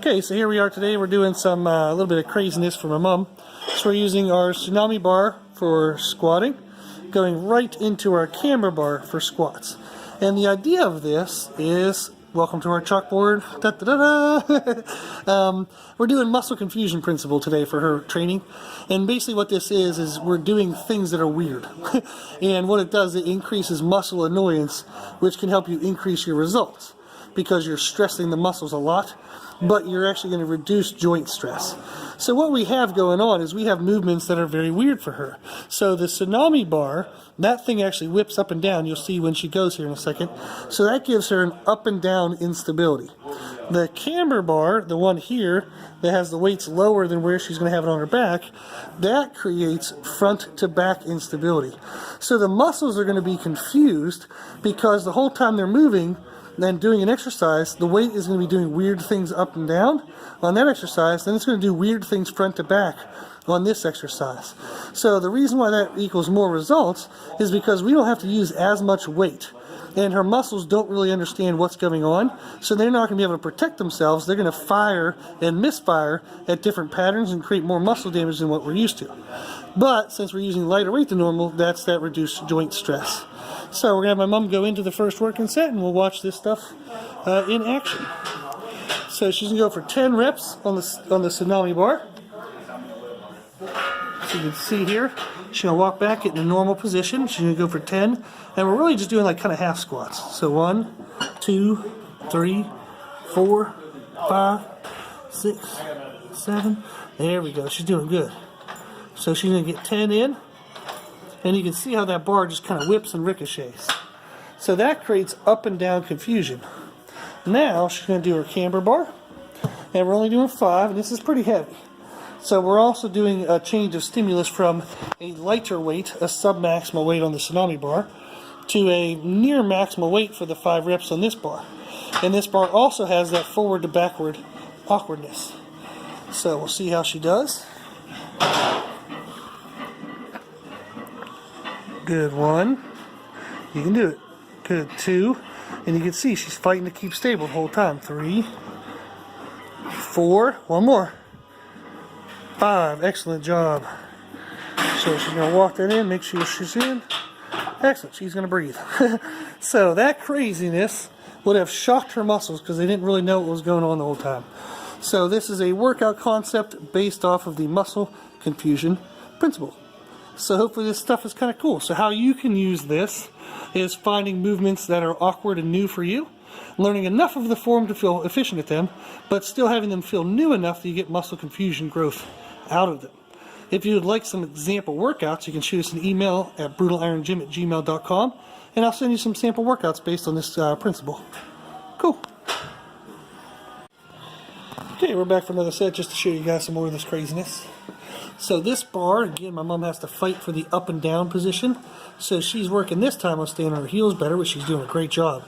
Okay, so here we are today. We're doing some a little bit of craziness for my mom. So we're using our tsunami bar for squatting, going right into our camber bar for squats. And the idea of this is, welcome to our chalkboard. Da, da, da, da. We're doing muscle confusion principle today for her training. And basically what this is we're doing things that are weird. And what it does, it increases muscle annoyance, which can help you increase your results because you're stressing the muscles a lot, but you're actually going to reduce joint stress. So what we have going on is we have movements that are very weird for her. So the tsunami bar, that thing actually whips up and down. You'll see when she goes here in a second. So that gives her an up and down instability. The camber bar, the one here that has the weights lower than where she's going to have it on her back, that creates front to back instability. So the muscles are going to be confused because the whole time they're moving and doing an exercise, the weight is going to be doing weird things up and down on that exercise, then it's going to do weird things front to back on this exercise. So the reason why that equals more results is because we don't have to use as much weight, and her muscles don't really understand what's going on, so they're not going to be able to protect themselves. They're going to fire and misfire at different patterns and create more muscle damage than what we're used to. But since we're using lighter weight than normal, that's that reduced joint stress. So we're going to have my mom go into the first working set and we'll watch this stuff in action. So she's going to go for 10 reps on the tsunami bar. So you can see here, she's going to walk back in a normal position. She's going to go for 10. And we're really just doing like kind of half squats. So 1, 2, 3, 4, 5, 6, 7. There we go. She's doing good. So she's going to get 10 in. And you can see how that bar just kind of whips and ricochets. So that creates up and down confusion. Now she's going to do her camber bar. And we're only doing 5, and this is pretty heavy. So we're also doing a change of stimulus from a lighter weight, a sub-maximal weight on the tsunami bar, to a near maximal weight for the 5 reps on this bar. And this bar also has that forward to backward awkwardness. So we'll see how she does. Good 1. You can do it. Good 2. And you can see she's fighting to keep stable the whole time. 3. 4. One more. 5. Excellent job. So she's going to walk that in, make sure she's in. Excellent. She's going to breathe. So that craziness would have shocked her muscles because they didn't really know what was going on the whole time. So this is a workout concept based off of the muscle confusion principle. So hopefully this stuff is kind of cool. So how you can use this is finding movements that are awkward and new for you, learning enough of the form to feel efficient at them, but still having them feel new enough that you get muscle confusion growth out of them. If you would like some example workouts, you can shoot us an email at brutalirongym@gmail.com, and I'll send you some sample workouts based on this principle. Cool. Okay, we're back for another set just to show you guys some more of this craziness. So this bar, again, my mom has to fight for the up and down position. So she's working this time on staying on her heels better, which she's doing a great job.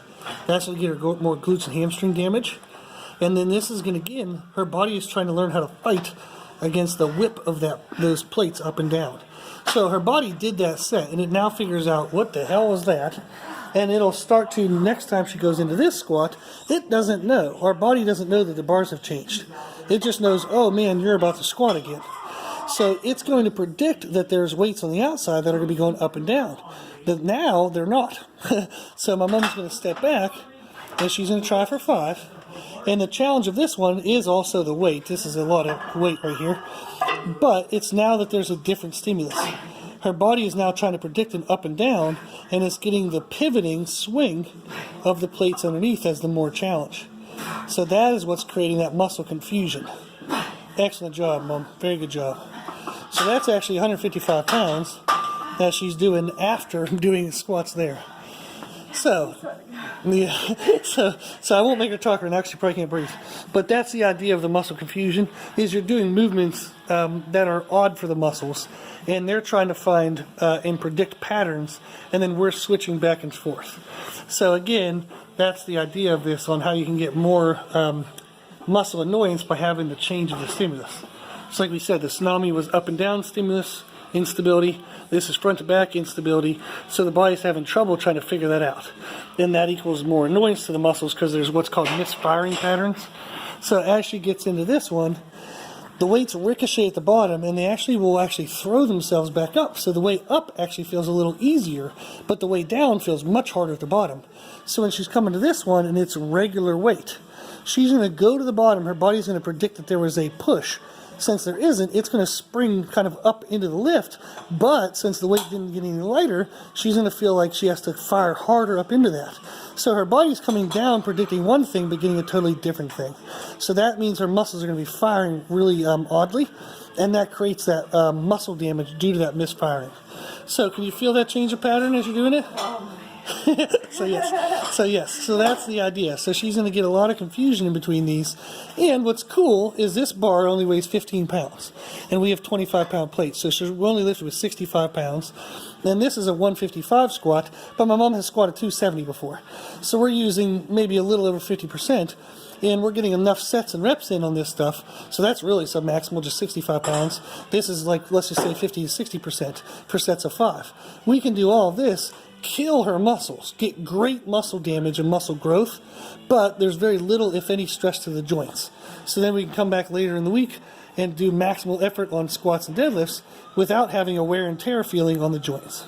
That's going to get her more glutes and hamstring damage. And then this is going to, again, her body is trying to learn how to fight against the whip of those plates up and down. So her body did that set, and it now figures out what the hell was that. And it'll start to, next time she goes into this squat, it doesn't know. Our body doesn't know that the bars have changed. It just knows, oh man, you're about to squat again. So it's going to predict that there's weights on the outside that are going to be going up and down. But now they're not. So my mom's going to step back, and she's going to try for 5. And the challenge of this one is also the weight. This is a lot of weight right here. But it's now that there's a different stimulus. Her body is now trying to predict an up and down, and it's getting the pivoting swing of the plates underneath as the more challenge. So that is what's creating that muscle confusion. Excellent job, Mom. Very good job. So that's actually 155 pounds that she's doing after doing squats there. So, yeah, so I won't make her talk right now because she probably can't breathe. But that's the idea of the muscle confusion, is you're doing movements that are odd for the muscles, and they're trying to find and predict patterns, and then we're switching back and forth. So again, that's the idea of this, on how you can get more muscle annoyance by having the change of the stimulus. Just like we said, the tsunami was up and down stimulus, instability. This is front to back instability. So the body's having trouble trying to figure that out. Then that equals more annoyance to the muscles because there's what's called misfiring patterns. So as she gets into this one, the weights ricochet at the bottom, and they will throw themselves back up. So the way up actually feels a little easier, but the way down feels much harder at the bottom. So when she's coming to this one and it's regular weight, she's going to go to the bottom. Her body's going to predict that there was a push. Since there isn't, it's going to spring kind of up into the lift, but since the weight didn't get any lighter, she's going to feel like she has to fire harder up into that. So her body's coming down predicting one thing but getting a totally different thing. So that means her muscles are going to be firing really oddly, and that creates that muscle damage due to that misfiring. So can you feel that change of pattern as you're doing it? So yes, so that's the idea. So she's going to get a lot of confusion in between these. And what's cool is this bar only weighs 15 pounds, and we have 25-pound plates. So she's only lifted with 65 pounds. And this is a 155 squat, but my mom has squatted 270 before. So we're using maybe a little over 50%, and we're getting enough sets and reps in on this stuff. So that's really submaximal, just 65 pounds. This is like, let's just say 50 to 60% for sets of 5. We can do all of this, kill her muscles, get great muscle damage and muscle growth, but there's very little, if any, stress to the joints. So then we can come back later in the week and do maximal effort on squats and deadlifts without having a wear and tear feeling on the joints.